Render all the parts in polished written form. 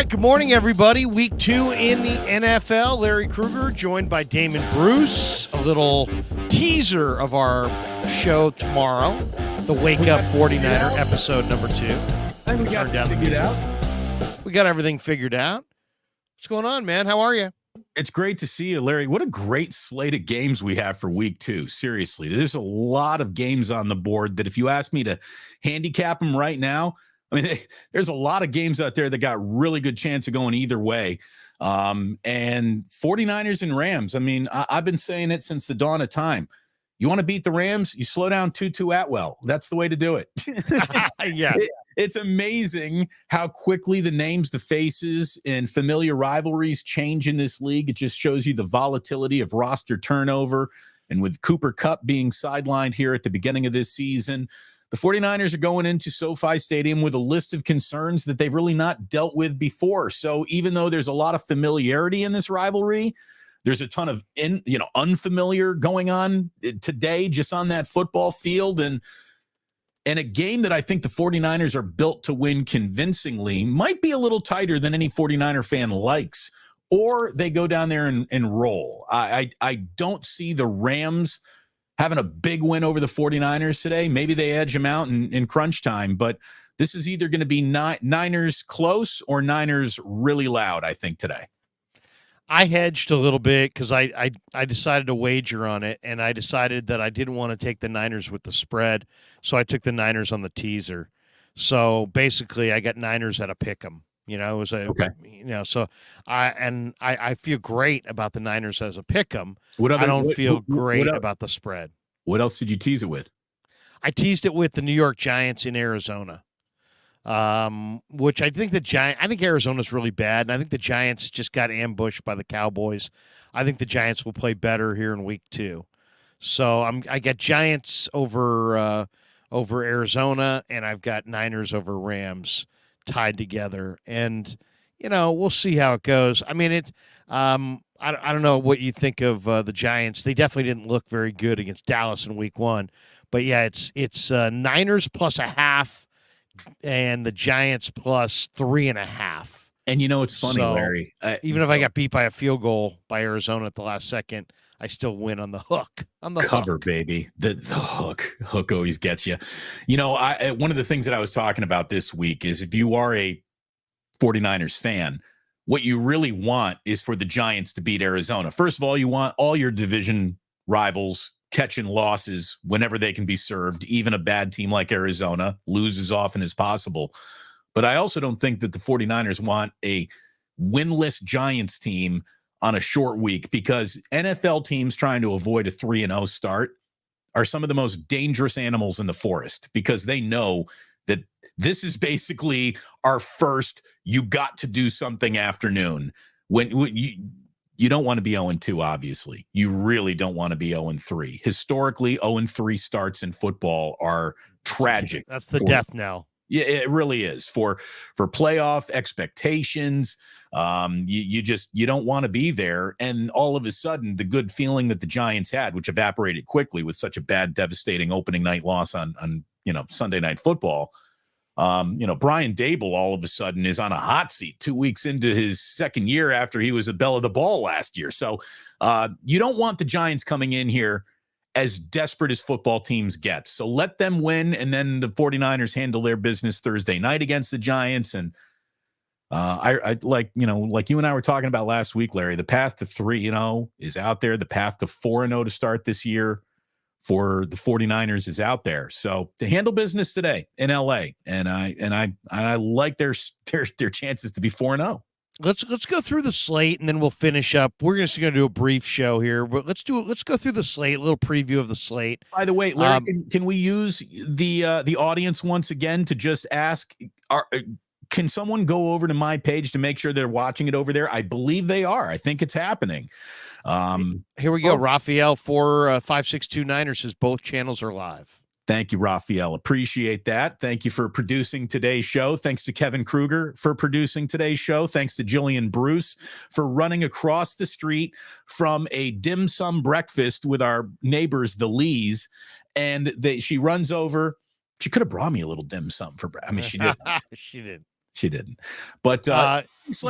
right, good morning, everybody. Week 2 in the NFL. Larry Krueger joined by Damon Bruce. A little teaser of our show tomorrow, the Wake Up 49er episode number 2. And we got it figured out. We got everything figured out. What's going on, man? How are you? It's great to see you, Larry. What a great slate of games we have for week 2. Seriously, there's a lot of games on the board that if you ask me to handicap them right now, I mean, there's a lot of games out there that got really good chance of going either way. And 49ers and Rams, I mean, I've been saying it since the dawn of time. You want to beat the Rams, you slow down Tutu Atwell. That's the way to do it. Yeah. It's amazing how quickly the names, the faces, and familiar rivalries change in this league. It just shows you the volatility of roster turnover. And with Cooper Kupp being sidelined here at the beginning of this season, the 49ers are going into SoFi Stadium with a list of concerns that they've really not dealt with before. So even though there's a lot of familiarity in this rivalry, there's a ton of unfamiliar going on today just on that football field. And a game that I think the 49ers are built to win convincingly might be a little tighter than any 49er fan likes, or they go down there and roll. I don't see the Rams having a big win over the 49ers today. Maybe they edge them out in crunch time, but this is either going to be Niners close or Niners really loud, I think, today. I hedged a little bit because I decided to wager on it, and I decided that I didn't want to take the Niners with the spread, so I took the Niners on the teaser. So basically, I got Niners at a pick 'em. It was okay. So I feel great about the Niners as a pick 'em. I don't feel great about the spread. What else did you tease it with? I teased it with the New York Giants in Arizona. Which I think I think Arizona's really bad, and I think the Giants just got ambushed by the Cowboys. I think the Giants will play better here in week 2. So I got Giants over Arizona, and I've got Niners over Rams tied together. And, we'll see how it goes. I mean, I don't know what you think of the Giants. They definitely didn't look very good against Dallas in week 1. But, yeah, it's Niners plus a half, and the Giants plus 3.5. And it's funny, so, Larry. Even if I got beat by a field goal by Arizona at the last second, I still win on the hook. On the cover, hook. Baby. The hook always gets you. One of the things that I was talking about this week is if you are a 49ers fan, what you really want is for the Giants to beat Arizona. First of all, you want all your division rivals catching losses whenever they can be served. Even a bad team like Arizona, lose as often as possible. But I also don't think that the 49ers want a winless Giants team on a short week, because NFL teams trying to avoid a 3-0 start are some of the most dangerous animals in the forest, because they know that this is basically our first you got to do something afternoon. When you don't want to be 0-2, obviously. You really don't want to be 0-3. Historically, 0-3 starts in football are tragic. That's the death knell. Yeah, it really is for playoff expectations. You don't want to be there. And all of a sudden, the good feeling that the Giants had, which evaporated quickly with such a bad, devastating opening night loss on Sunday Night Football. Brian Dable all of a sudden is on a hot seat 2 weeks into his second year after he was a belle of the ball last year. So you don't want the Giants coming in here as desperate as football teams get. So let them win, and then the 49ers handle their business Thursday night against the Giants. And I like you and I were talking about last week, Larry, the path to 3-0 is out there. The path to 4-0 to start this year for the 49ers is out there. So to handle business today in LA, and I like their chances to be 4-0. Let's go through the slate, and then we'll finish up. We're just going to do a brief show here, but let's go through the slate, a little preview of the slate. By the way, Larry, can we use the audience once again to just ask, can someone go over to my page to make sure they're watching it over there? I believe they are. I think it's happening. Here we go. Raphael 4562 says both channels are live. Thank you, Raphael. Appreciate that. Thank you for producing today's show. Thanks to Kevin Krueger for producing today's show. Thanks to Jillian Bruce for running across the street from a dim sum breakfast with our neighbors, the Lees. And she runs over. She could have brought me a little dim sum for breakfast. I mean, she did. She did. She didn't. But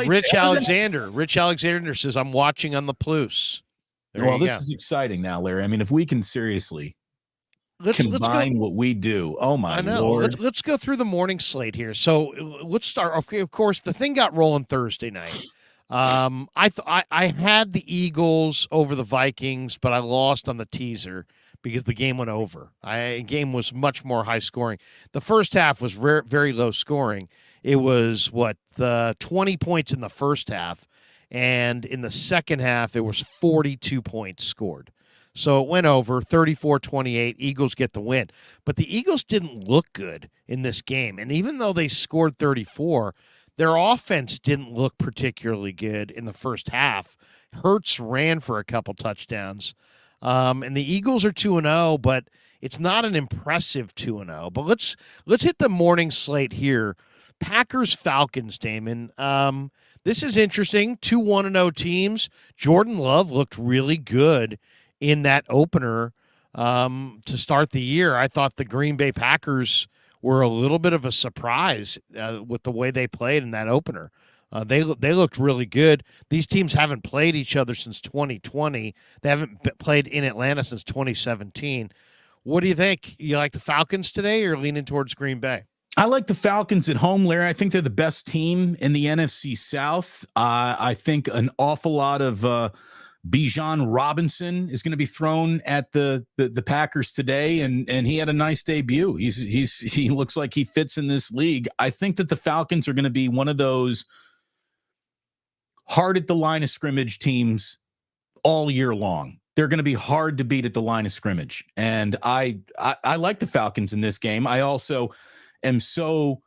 Rich Alexander says, I'm watching on the Plus. This is exciting now, Larry. I mean, if we can seriously combine what we do. Oh, my Lord. Let's go through the morning slate here. So let's start. Okay, of course, the thing got rolling Thursday night. I had the Eagles over the Vikings, but I lost on the teaser because the game went over. The game was much more high scoring. The first half was very low scoring. It was 20 points in the first half, and in the second half, it was 42 points scored. So it went over 34-28. Eagles get the win. But the Eagles didn't look good in this game. And even though they scored 34, their offense didn't look particularly good in the first half. Hurts ran for a couple touchdowns. And the Eagles are 2-0, but it's not an impressive 2-0. But let's hit the morning slate here. Packers-Falcons, Damon. This is interesting. 2 1-0 teams. Jordan Love looked really good in that opener to start the year. I thought the Green Bay Packers were a little bit of a surprise with the way they played in that opener. They looked really good. These teams haven't played each other since 2020. They haven't played in Atlanta since 2017. What do you think? You like the Falcons today or leaning towards Green Bay? I like the Falcons at home, Larry. I think they're the best team in the NFC South. I think an awful lot of Bijan Robinson is going to be thrown at the Packers today, and he had a nice debut. He looks like he fits in this league. I think that the Falcons are going to be one of those hard at the line of scrimmage teams all year long. They're going to be hard to beat at the line of scrimmage, and I like the Falcons in this game. I also am so,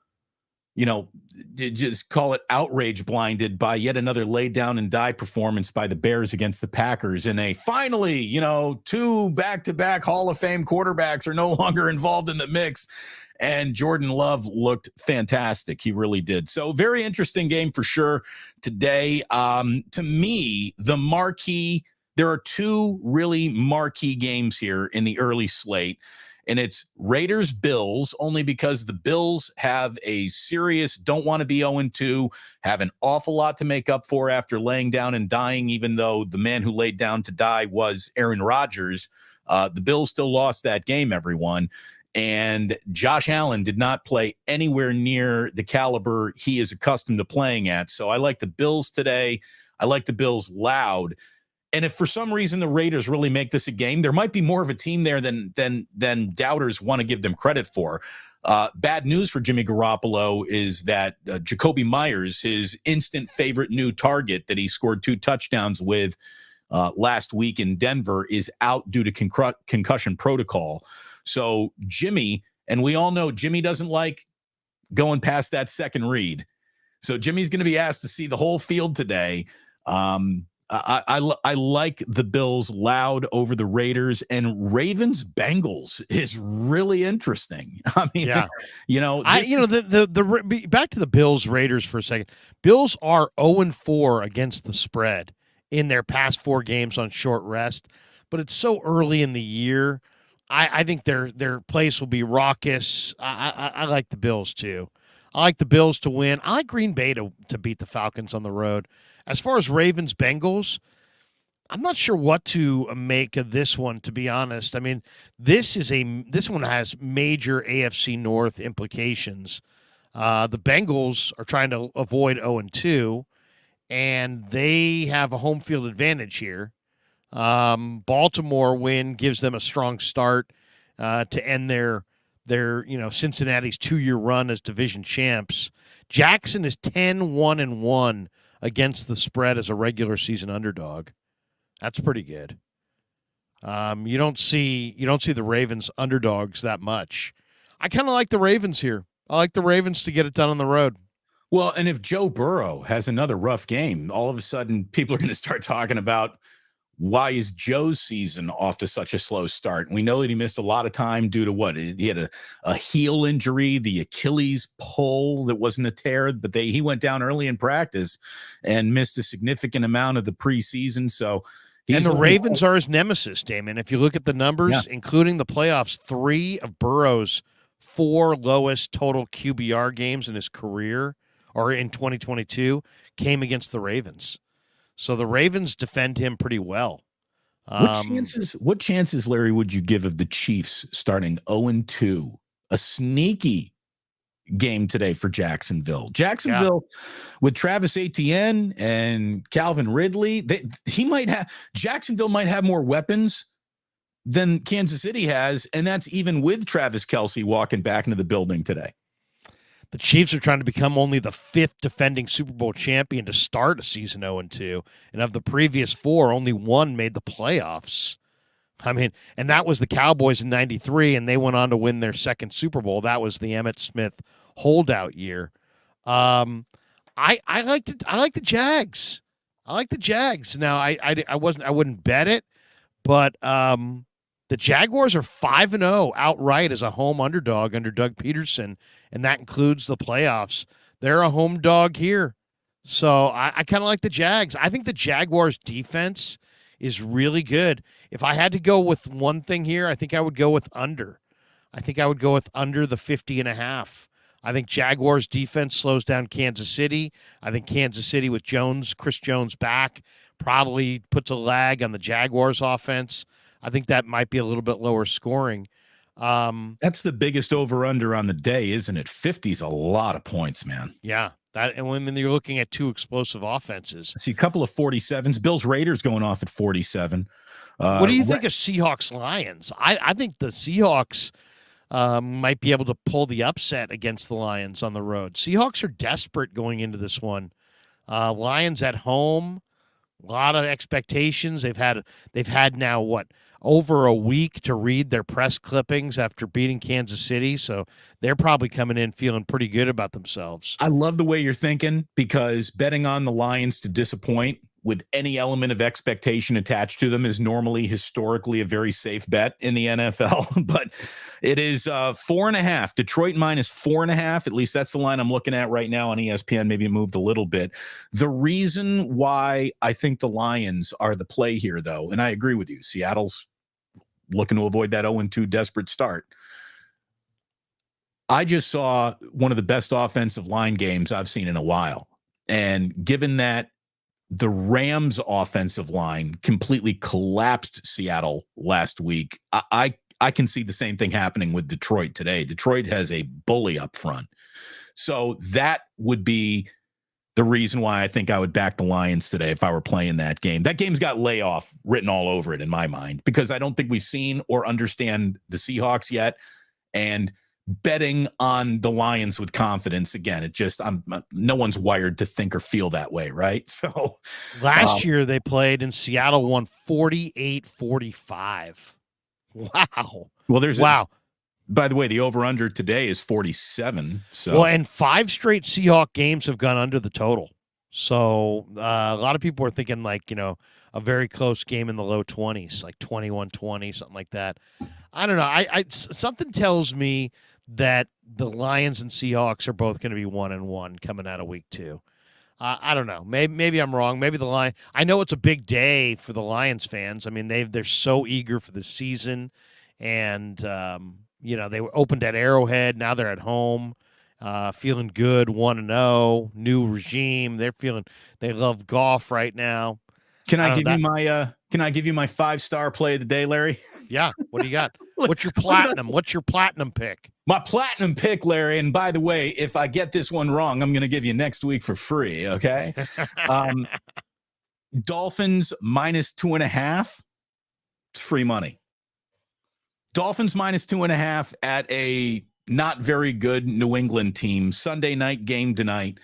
just call it outrage blinded by yet another lay down and die performance by the Bears against the Packers. And finally, 2 back-to-back Hall of Fame quarterbacks are no longer involved in the mix. And Jordan Love looked fantastic. He really did. So very interesting game for sure today. To me, there are 2 really marquee games here in the early slate. And it's Raiders-Bills, only because the Bills have a serious don't want to be 0-2, have an awful lot to make up for after laying down and dying, even though the man who laid down to die was Aaron Rodgers. The Bills still lost that game, everyone. And Josh Allen did not play anywhere near the caliber he is accustomed to playing at. So I like the Bills today. I like the Bills loud. And if for some reason the Raiders really make this a game, there might be more of a team there than doubters want to give them credit for. Bad news for Jimmy Garoppolo is that Jacoby Myers, his instant favorite new target that he scored 2 touchdowns with last week in Denver, is out due to concussion protocol. So Jimmy, and we all know Jimmy doesn't like going past that second read. So Jimmy's going to be asked to see the whole field today. I like the Bills loud over the Raiders, and Ravens Bengals is really interesting. I mean, yeah. Back to the Bills Raiders for a second. Bills are 0-4 against the spread in their past 4 games on short rest, but it's so early in the year. I think their place will be raucous. I like the Bills too. I like the Bills to win. I like Green Bay to beat the Falcons on the road. As far as Ravens-Bengals, I'm not sure what to make of this one, to be honest. I mean, this one has major AFC North implications. The Bengals are trying to avoid 0-2, and they have a home field advantage here. Baltimore win gives them a strong start to end their Cincinnati's 2-year run as division champs. Jackson is 10-1-1 against the spread as a regular season underdog. That's pretty good. You don't see the Ravens underdogs that much. I kind of like the Ravens here. I like the Ravens to get it done on the road. Well, and if Joe Burrow has another rough game, all of a sudden people are going to start talking about why is Joe's season off to such a slow start? And we know that he missed a lot of time due to what? He had a heel injury, the Achilles pull that wasn't a tear, but he went down early in practice and missed a significant amount of the preseason. So and the Ravens are his nemesis, Damon. If you look at the numbers, including the playoffs, 3 of Burrow's 4 lowest total QBR games in his career or in 2022 came against the Ravens. So the Ravens defend him pretty well. What chances, Larry, would you give of the Chiefs starting 0-2? A sneaky game today for Jacksonville. With Travis Etienne and Calvin Ridley, Jacksonville might have more weapons than Kansas City has, and that's even with Travis Kelce walking back into the building today. The Chiefs are trying to become only the 5th defending Super Bowl champion to start a season 0-2. And of the previous 4, only 1 made the playoffs. I mean, and that was the Cowboys in 93, and they went on to win their 2nd Super Bowl. That was the Emmitt Smith holdout year. I like the Jags. I like the Jags. Now, I wouldn't bet it, but the Jaguars are 5-0 outright as a home underdog under Doug Peterson, and that includes the playoffs. They're a home dog here. So I kind of like the Jags. I think the Jaguars' defense is really good. If I had to go with one thing here, I think I would go with under. I think I would go with under the 50.5. I think Jaguars' defense slows down Kansas City. I think Kansas City with Chris Jones back, probably puts a lag on the Jaguars' offense. I think that might be a little bit lower scoring. That's the biggest over-under on the day, isn't it? 50 is a lot of points, man. Yeah. And when you're looking at 2 explosive offenses. I see a couple of 47s. Bills-Raiders going off at 47. What do you think of Seahawks-Lions? I think the Seahawks might be able to pull the upset against the Lions on the road. Seahawks are desperate going into this one. Lions at home, a lot of expectations. They've had now over a week to read their press clippings after beating Kansas City, so they're probably coming in feeling pretty good about themselves. I love the way you're thinking, because betting on the Lions to disappoint with any element of expectation attached to them is normally historically a very safe bet in the NFL. But it is 4.5. Detroit minus 4.5. At least that's the line I'm looking at right now on ESPN. Maybe it moved a little bit. The reason why I think the Lions are the play here, though, and I agree with you, Seattle's looking to avoid that 0-2 desperate start. I just saw one of the best offensive line games I've seen in a while. And given that the Rams offensive line completely collapsed Seattle last week, I can see the same thing happening with Detroit today. Detroit has a bully up front. So that would be the reason why I think I would back the Lions today if I were playing that game. That game's got layoff written all over it in my mind, because I don't think we've seen or understand the Seahawks yet. And betting on the Lions with confidence, again, no one's wired to think or feel that way, right? So last year they played and Seattle won 48-45. Wow. Well, by the way, the over-under today is 47. So and 5 straight Seahawk games have gone under the total. So a lot of people are thinking a very close game in the low 20s, like 21-20, something like that. I don't know. Something tells me that the Lions and Seahawks are both going to be 1-1 coming out of week 2. I don't know. Maybe I'm wrong. Maybe the Lions. I know it's a big day for the Lions fans. I mean, they're so eager for the season, and they were opened at Arrowhead. Now they're at home, feeling good, 1-0, new regime. They love golf right now. Can I give you my 5-star play of the day, Larry? Yeah. What do you got? What's your platinum? What's your platinum pick? My platinum pick, Larry, and by the way, if I get this one wrong, I'm going to give you next week for free, okay? Dolphins minus 2.5. It's free money. Dolphins minus 2.5 at a not very good New England team. Sunday night game tonight.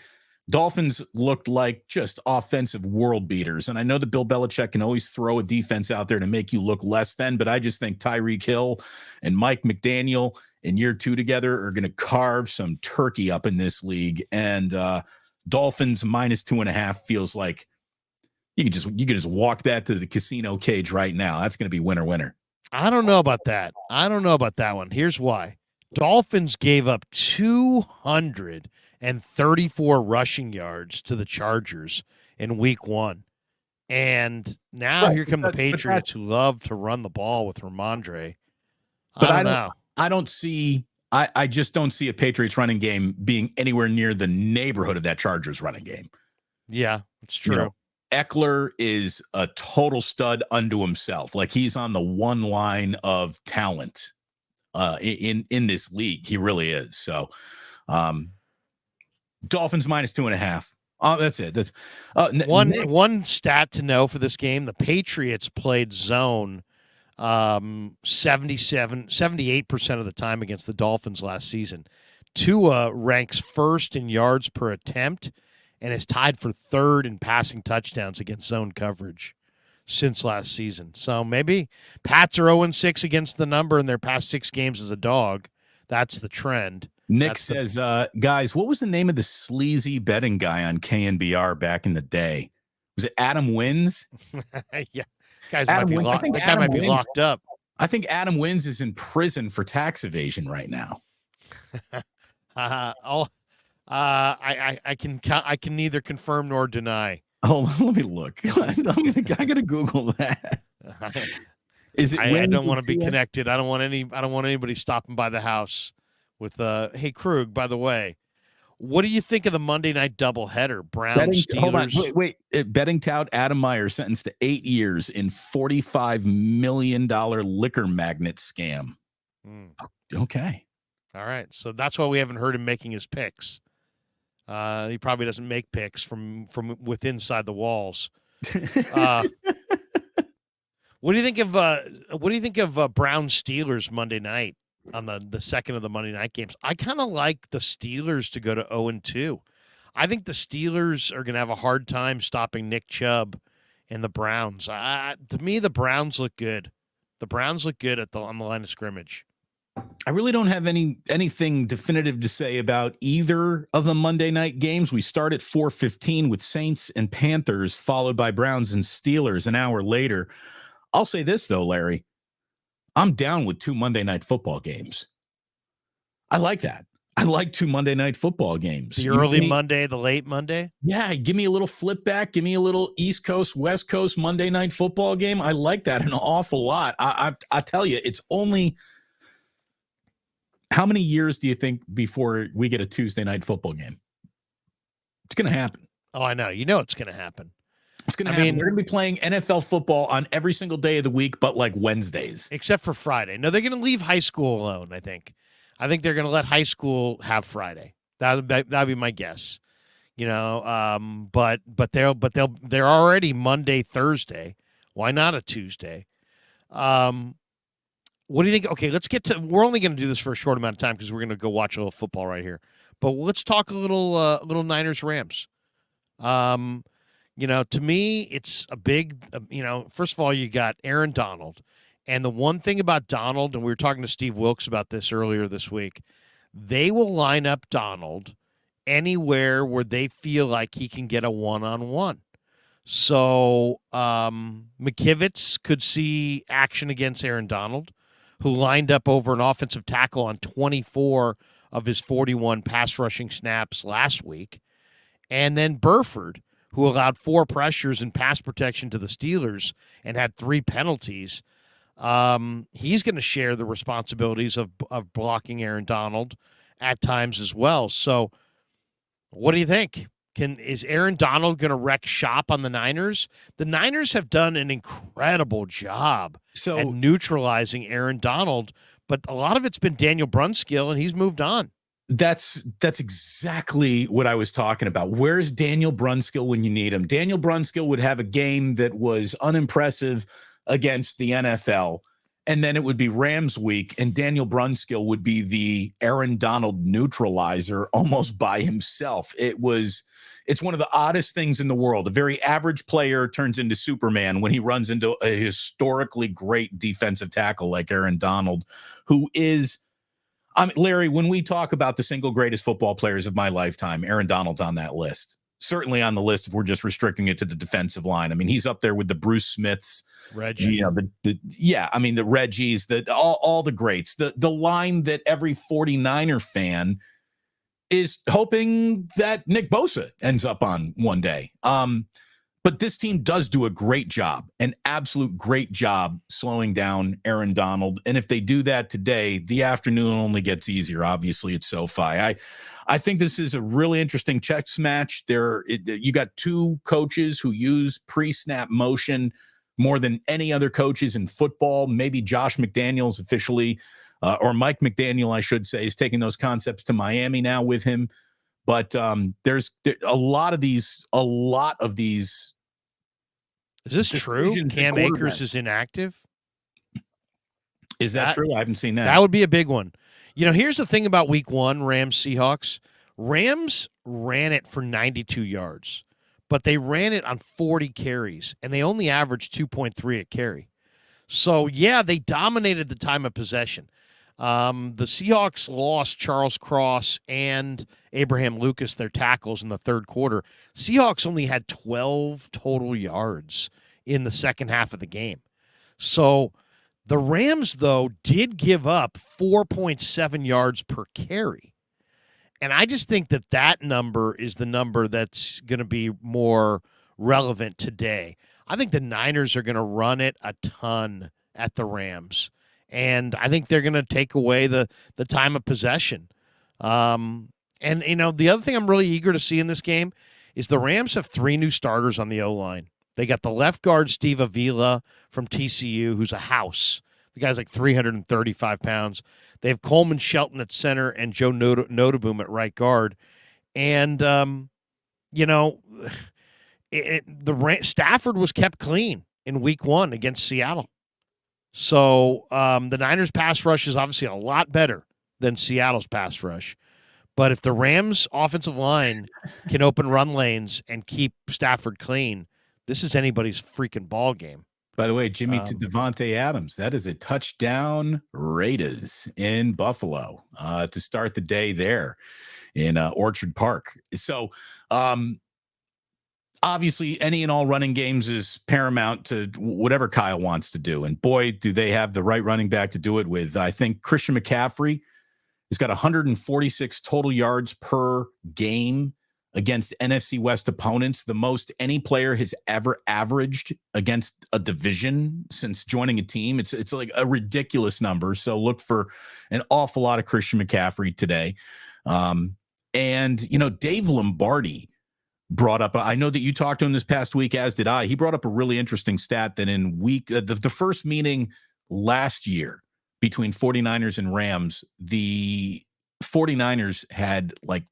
Dolphins looked like just offensive world beaters. And I know that Bill Belichick can always throw a defense out there to make you look less than, but I just think Tyreek Hill and Mike McDaniel in year 2 together are going to carve some turkey up in this league. And Dolphins minus 2.5 feels like you can just walk that to the casino cage right now. That's going to be winner. I don't know about that. I don't know about that one. Here's why. Dolphins gave up 234 rushing yards to the Chargers in week 1. And now here come the Patriots, who love to run the ball with Ramondre. I don't see I just don't see a Patriots running game being anywhere near the neighborhood of that Chargers running game. Yeah, it's true. You know, Eckler is a total stud unto himself. Like, he's on the one line of talent in this league. He really is. So Dolphins -2.5. That's it. That's one stat to know for this game. The Patriots played zone 78% of the time against the Dolphins last season. Tua ranks first in yards per attempt and is tied for third in passing touchdowns against zone coverage since last season. So maybe Pats are 0-6 against the number in their past 6 games as a dog. That's the trend. Nick says, guys, what was the name of the sleazy betting guy on KNBR back in the day? Was it Adam Wins? Yeah. Guy might be locked up. I think Adam Wins is in prison for tax evasion right now. I can neither confirm nor deny. Oh, let me look. I gotta Google that. Is it? I don't want to be connected. I don't want anybody stopping by the house with hey Krug, by the way. What do you think of the Monday night doubleheader? Browns, Steelers. Hold on, wait. Betting tout Adam Meyer sentenced to 8 years in $45 million liquor magnet scam. Okay. All right. So that's why we haven't heard him making his picks. He probably doesn't make picks from within inside the walls. What do you think of Browns Steelers Monday night? On the second of the Monday night games, I kind of like the Steelers to go to 0-2. I think the Steelers are going to have a hard time stopping Nick Chubb and the Browns. To me, the Browns look good. The Browns look good on the line of scrimmage. I really don't have anything definitive to say about either of the Monday night games. We start at 4:15 with Saints and Panthers, followed by Browns and Steelers an hour later. I'll say this, though, Larry. I'm down with 2 Monday night football games. I like that. I like 2 Monday night football games. The early Monday, the late Monday? Yeah, give me a little flip back. Give me a little East Coast, West Coast Monday night football game. I like that an awful lot. I tell you, it's only – how many years do you think before we get a Tuesday night football game? It's going to happen. Oh, I know. You know it's going to happen. It's going to happen. They're going to be playing NFL football on every single day of the week, but like Wednesdays. Except for Friday. No, they're going to leave high school alone, I think. I think they're going to let high school have Friday. That'd be my guess. You know, but they're already Monday, Thursday. Why not a Tuesday? What do you think? Okay, let's get to – we're only going to do this for a short amount of time because we're going to go watch a little football right here. But let's talk a little Niners-Rams. You know, to me, it's a big, first of all, you got Aaron Donald. And the one thing about Donald, and we were talking to Steve Wilkes about this earlier this week, they will line up Donald anywhere where they feel like he can get a one-on-one. So McKivitz could see action against Aaron Donald, who lined up over an offensive tackle on 24 of his 41 pass rushing snaps last week. And then Burford, who allowed 4 pressures in pass protection to the Steelers and had 3 penalties. He's going to share the responsibilities of blocking Aaron Donald at times as well. So what do you think? Is Aaron Donald going to wreck shop on the Niners? The Niners have done an incredible job at neutralizing Aaron Donald, but a lot of it's been Daniel Brunskill, and he's moved on. That's exactly what I was talking about. Where's Daniel Brunskill when you need him? Daniel Brunskill would have a game that was unimpressive against the NFL, and then it would be Rams week, and Daniel Brunskill would be the Aaron Donald neutralizer almost by himself. It's one of the oddest things in the world. A very average player turns into Superman when he runs into a historically great defensive tackle like Aaron Donald, who is Larry, when we talk about the single greatest football players of my lifetime, Aaron Donald's on that list. Certainly on the list if we're just restricting it to the defensive line. I mean, he's up there with the Bruce Smiths, Reggie. You know, the Reggies, all the greats. The line that every 49er fan is hoping that Nick Bosa ends up on one day. But this team does do a great job, an absolute great job slowing down Aaron Donald. And if they do that today, the afternoon only gets easier. Obviously, it's SoFi. I think this is a really interesting chess match. You got two coaches who use pre-snap motion more than any other coaches in football. Maybe Josh McDaniels officially, or Mike McDaniel, I should say, is taking those concepts to Miami now with him. But there's a lot of these. Is this true? Cam Akers is inactive? Is that true? I haven't seen that. That would be a big one. Here's the thing about week 1, Rams-Seahawks. Rams ran it for 92 yards, but they ran it on 40 carries, and they only averaged 2.3 a carry. So, yeah, they dominated the time of possession. The Seahawks lost Charles Cross and Abraham Lucas, their tackles, in the third quarter. Seahawks only had 12 total yards in the second half of the game. So the Rams, though, did give up 4.7 yards per carry. And I just think that number is the number that's going to be more relevant today. I think the Niners are going to run it a ton at the Rams. And I think they're going to take away the time of possession. And the other thing I'm really eager to see in this game is the Rams have 3 new starters on the O-line. They got the left guard, Steve Avila from TCU, who's a house. The guy's like 335 pounds. They have Coleman Shelton at center and Joe Notaboom at right guard. And, Stafford was kept clean in week 1 against Seattle. So the Niners' pass rush is obviously a lot better than Seattle's pass rush. But if the Rams' offensive line can open run lanes and keep Stafford clean, this is anybody's freaking ball game. By the way, Jimmy, to Devontae Adams, that is a touchdown Raiders in Buffalo to start the day there in Orchard Park. So obviously, any and all running games is paramount to whatever Kyle wants to do. And boy, do they have the right running back to do it with. I think Christian McCaffrey has got 146 total yards per game against NFC West opponents, the most any player has ever averaged against a division since joining a team. It's like a ridiculous number. So look for an awful lot of Christian McCaffrey today. And, Dave Lombardi brought up, I know that you talked to him this past week, as did I. He brought up a really interesting stat that in the first meeting last year between 49ers and Rams, the 49ers had like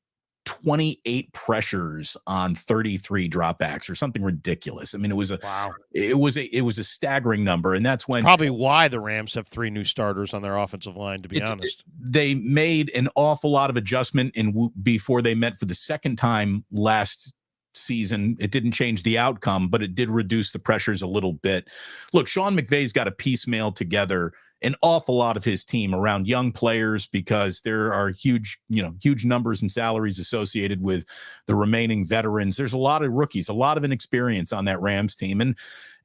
28 pressures on 33 dropbacks or something ridiculous. I mean, it was a staggering number. And that's when probably why the Rams have 3 new starters on their offensive line, to be honest. They made an awful lot of adjustment before they met for the second time last season. It didn't change the outcome, but it did reduce the pressures a little bit. Look, Sean McVay's got to piecemeal together an awful lot of his team around young players because there are huge numbers and salaries associated with the remaining veterans. There's a lot of rookies, a lot of inexperience on that Rams team.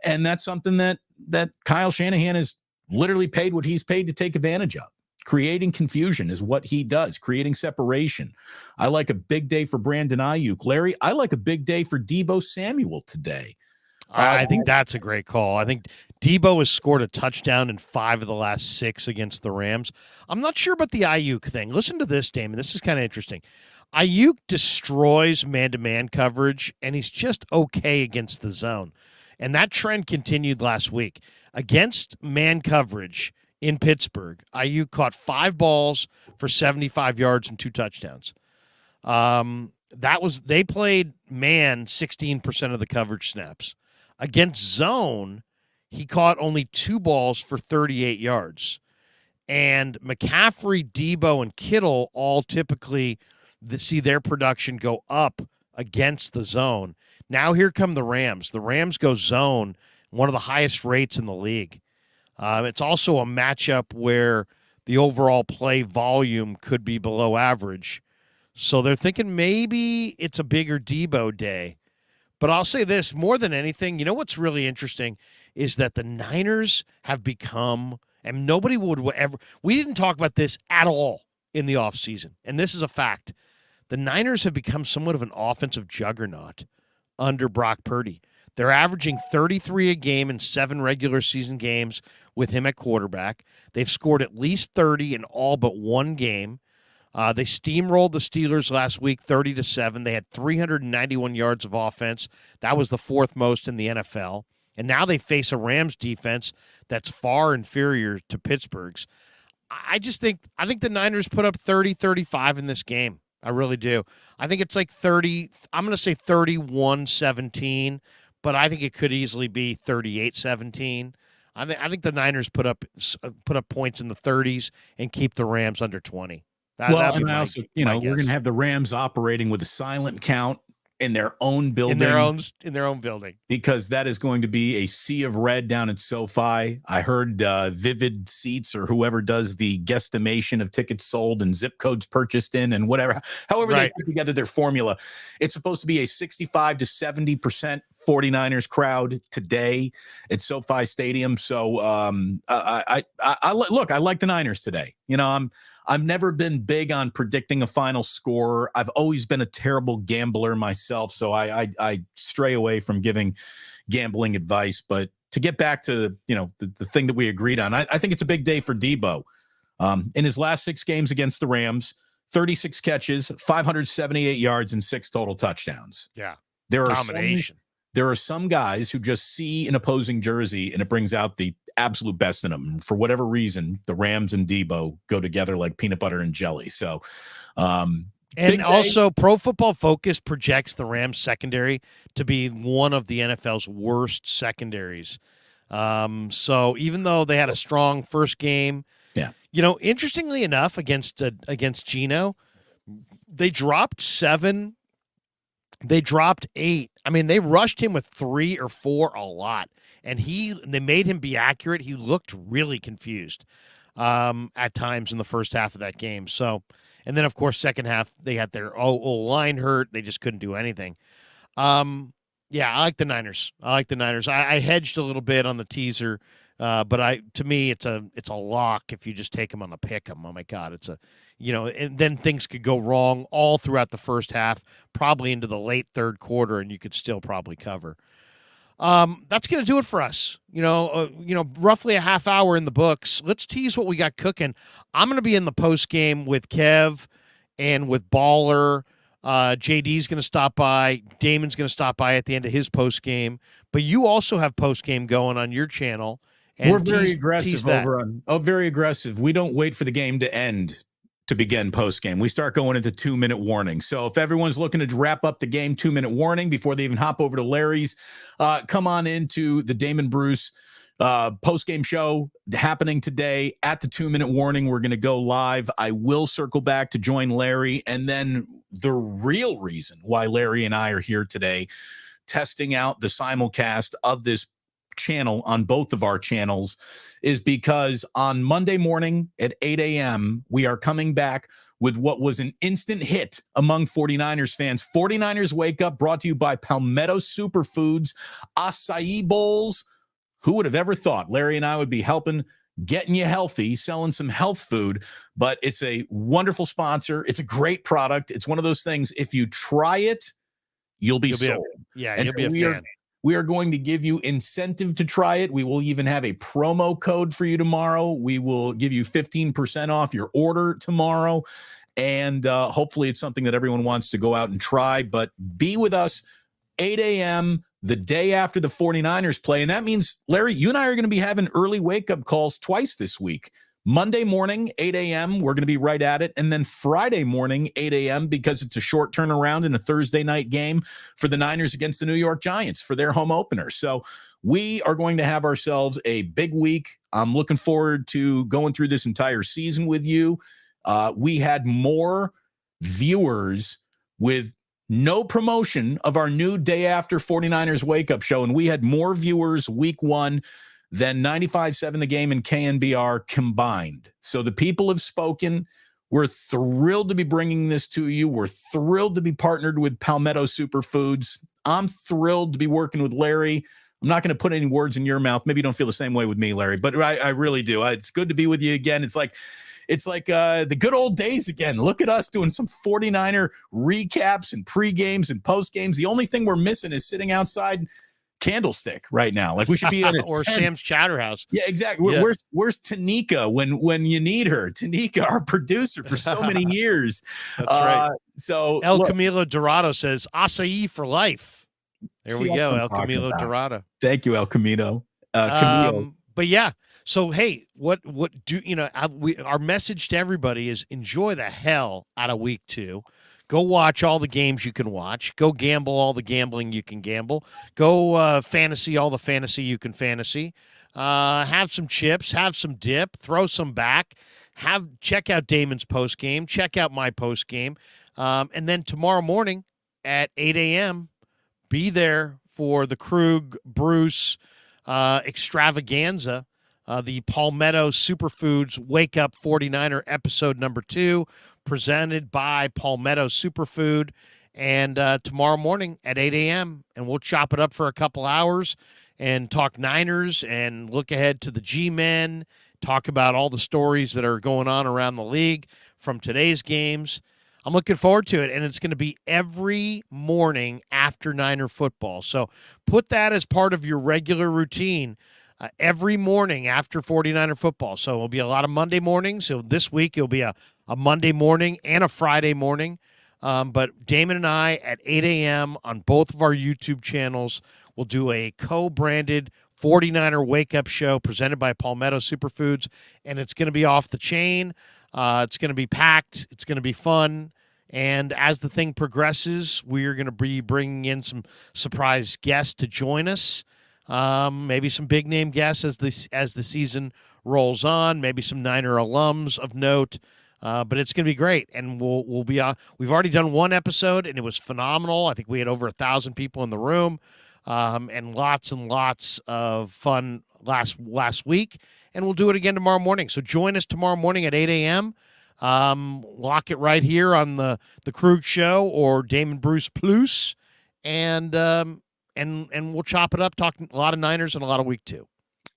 And that's something that Kyle Shanahan has literally paid what he's paid to take advantage of. Creating confusion is what he does, creating separation. I like a big day for Brandon Ayuk. Larry, I like a big day for Deebo Samuel today. I think that's a great call. I think Deebo has scored a touchdown in 5 of the last 6 against the Rams. I'm not sure about the Ayuk thing. Listen to this, Damon. This is kind of interesting. Ayuk destroys man-to-man coverage, and he's just okay against the zone. And that trend continued last week. Against man coverage in Pittsburgh, Ayuk caught 5 balls for 75 yards and 2 touchdowns. They played man 16% of the coverage snaps. Against zone, he caught only 2 balls for 38 yards. And McCaffrey, Deebo, and Kittle all typically see their production go up against the zone. Now here come the Rams. The Rams go zone, one of the highest rates in the league. It's also a matchup where the overall play volume could be below average. So they're thinking maybe it's a bigger Deebo day. But I'll say this, more than anything, what's really interesting is that the Niners have become, and nobody would ever, we didn't talk about this at all in the offseason, and this is a fact. The Niners have become somewhat of an offensive juggernaut under Brock Purdy. They're averaging 33 a game in 7 regular season games with him at quarterback. They've scored at least 30 in all but one game. They steamrolled the Steelers last week 30-7. They had 391 yards of offense. That was the 4th most in the NFL. And now they face a Rams defense that's far inferior to Pittsburgh's. I think the Niners put up 30-35 in this game. I really do. I think it's like 30. I'm going to say 31-17, but I think it could easily be 38-17. I think the Niners put up points in the 30s and keep the Rams under 20. And I also, we're going to have the Rams operating with a silent count in their own building. In their own building. Because that is going to be a sea of red down at SoFi. I heard Vivid Seats or whoever does the guesstimation of tickets sold and zip codes purchased in and whatever, however they put together their formula. It's supposed to be a 65 to 70% 49ers crowd today at SoFi Stadium. So I like the Niners today. I've never been big on predicting a final score. I've always been a terrible gambler myself, so I stray away from giving gambling advice. But to get back to the thing that we agreed on, I think it's a big day for Debo. In his last 6 games against the Rams, 36 catches, 578 yards, and 6 total touchdowns. Yeah, domination. There are some guys who just see an opposing jersey and it brings out the absolute best in them. For whatever reason, the Rams and Debo go together like peanut butter and jelly. So, and also Pro Football Focus projects the Rams secondary to be one of the NFL's worst secondaries. So even though they had a strong first game, interestingly enough, against Geno, they dropped 7. They dropped 8. I mean, they rushed him with 3 or 4 a lot, and they made him be accurate. He looked really confused at times in the first half of that game. So, and then of course, second half they had their O-line hurt. They just couldn't do anything. I like the Niners. I hedged a little bit on the teaser, but to me it's a lock if you just take them on the pick 'em. Oh my God, it's a. And then things could go wrong all throughout the first half, probably into the late third quarter, and you could still probably cover. That's going to do it for us. Roughly a half hour in the books. Let's tease what we got cooking. I'm going to be in the post game with Kev and with Baller. JD's going to stop by. Damon's going to stop by at the end of his post game. But you also have post game going on your channel. And we're very aggressive very aggressive. We don't wait for the game to end to begin post-game. We start going into 2-minute warning. So if everyone's looking to wrap up the game, 2-minute warning before they even hop over to Larry's, come on into the Damon Bruce post-game show happening today at the 2-minute warning. We're going to go live. I will circle back to join Larry. And then the real reason why Larry and I are here today, testing out the simulcast of this channel on both of our channels, is because on Monday morning at 8 a.m., we are coming back with what was an instant hit among 49ers fans. 49ers Wake Up, brought to you by Palmetto Superfoods, acai bowls. Who would have ever thought Larry and I would be helping getting you healthy, selling some health food? But it's a wonderful sponsor. It's a great product. It's one of those things, if you try it, you'll be sold. You'll be a fan. We are going to give you incentive to try it. We will even have a promo code for you tomorrow. We will give you 15% off your order tomorrow. And hopefully it's something that everyone wants to go out and try. But be with us 8 a.m. the day after the 49ers play. And that means, Larry, you and I are going to be having early wake-up calls twice this week. Monday morning, 8 a.m., we're going to be right at it. And then Friday morning, 8 a.m., because it's a short turnaround in a Thursday night game for the Niners against the New York Giants for their home opener. So we are going to have ourselves a big week. I'm looking forward to going through this entire season with you. We had more viewers with no promotion of our new day after 49ers wake-up show, and we had more viewers week 1 than 95.7 The Game and KNBR combined. So the people have spoken. We're thrilled to be bringing this to you. We're thrilled to be partnered with Palmetto Superfoods. I'm thrilled to be working with Larry. I'm not going to put any words in your mouth. Maybe you don't feel the same way with me, Larry, but I really do. It's good to be with you again. It's like the good old days again. Look at us doing some 49er recaps and pre-games and post-games. The only thing we're missing is sitting outside Candlestick right now. Like we should be in or Sam's Chowder House. Yeah, exactly. Yeah. Where's Tanika when you need her? Tanika, our producer for so many years. That's right. So El Camilo Dorado says acai for life. There we go. El Camilo Dorado. Thank you, El Camino. But yeah. So hey, what do you know? Our message to everybody is enjoy the hell out of week 2. Go watch all the games you can watch. Go gamble all the gambling you can gamble. Go fantasy all the fantasy you can fantasy. Have some chips. Have some dip. Throw some back. Check out Damon's post game. Check out my post game. And then tomorrow morning at 8 a.m., be there for the Krug Bruce extravaganza, the Palmetto Superfoods Wake Up 49er episode number 2. Presented by Palmetto Superfood, and tomorrow morning at 8 a.m., and we'll chop it up for a couple hours and talk Niners and look ahead to the G-Men, talk about all the stories that are going on around the league from today's games. I'm looking forward to it, and it's going to be every morning after Niner football. So put that as part of your regular routine. Every morning after 49er football. So it'll be a lot of Monday mornings. So this week it'll be a Monday morning and a Friday morning. But Damon and I at 8 a.m. on both of our YouTube channels will do a co-branded 49er wake-up show presented by Palmetto Superfoods. And it's going to be off the chain. It's going to be packed. It's going to be fun. And as the thing progresses, we're going to be bringing in some surprise guests to join us. Maybe some big name guests as the season rolls on. Maybe some Niner alums of note. But it's going to be great, and we'll be on. We've already done one episode, and it was phenomenal. I think we had over 1,000 people in the room, and lots of fun last week. And we'll do it again tomorrow morning. So join us tomorrow morning at 8 a.m. Lock it right here on the Krug Show or Damon Bruce Plus, and we'll chop it up, talking a lot of Niners and a lot of week 2.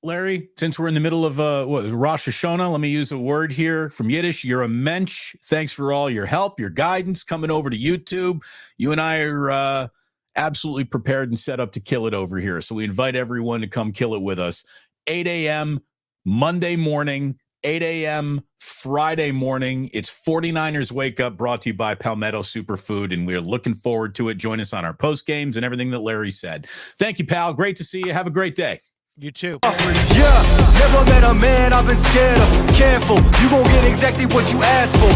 Larry, since we're in the middle of Rosh Hashanah, let me use a word here from Yiddish. You're a mensch. Thanks for all your help, your guidance, coming over to YouTube. You and I are absolutely prepared and set up to kill it over here. So we invite everyone to come kill it with us. 8 a.m. Monday morning, 8 a.m. Friday morning. It's 49ers Wake Up, brought to you by Palmetto Superfood, and we're looking forward to it. Join us on our post games and everything that Larry said. Thank you, pal. Great to see you. Have a great day. You too. Yeah, never met a man I've been scared of. Careful, you gon' get exactly what you asked for.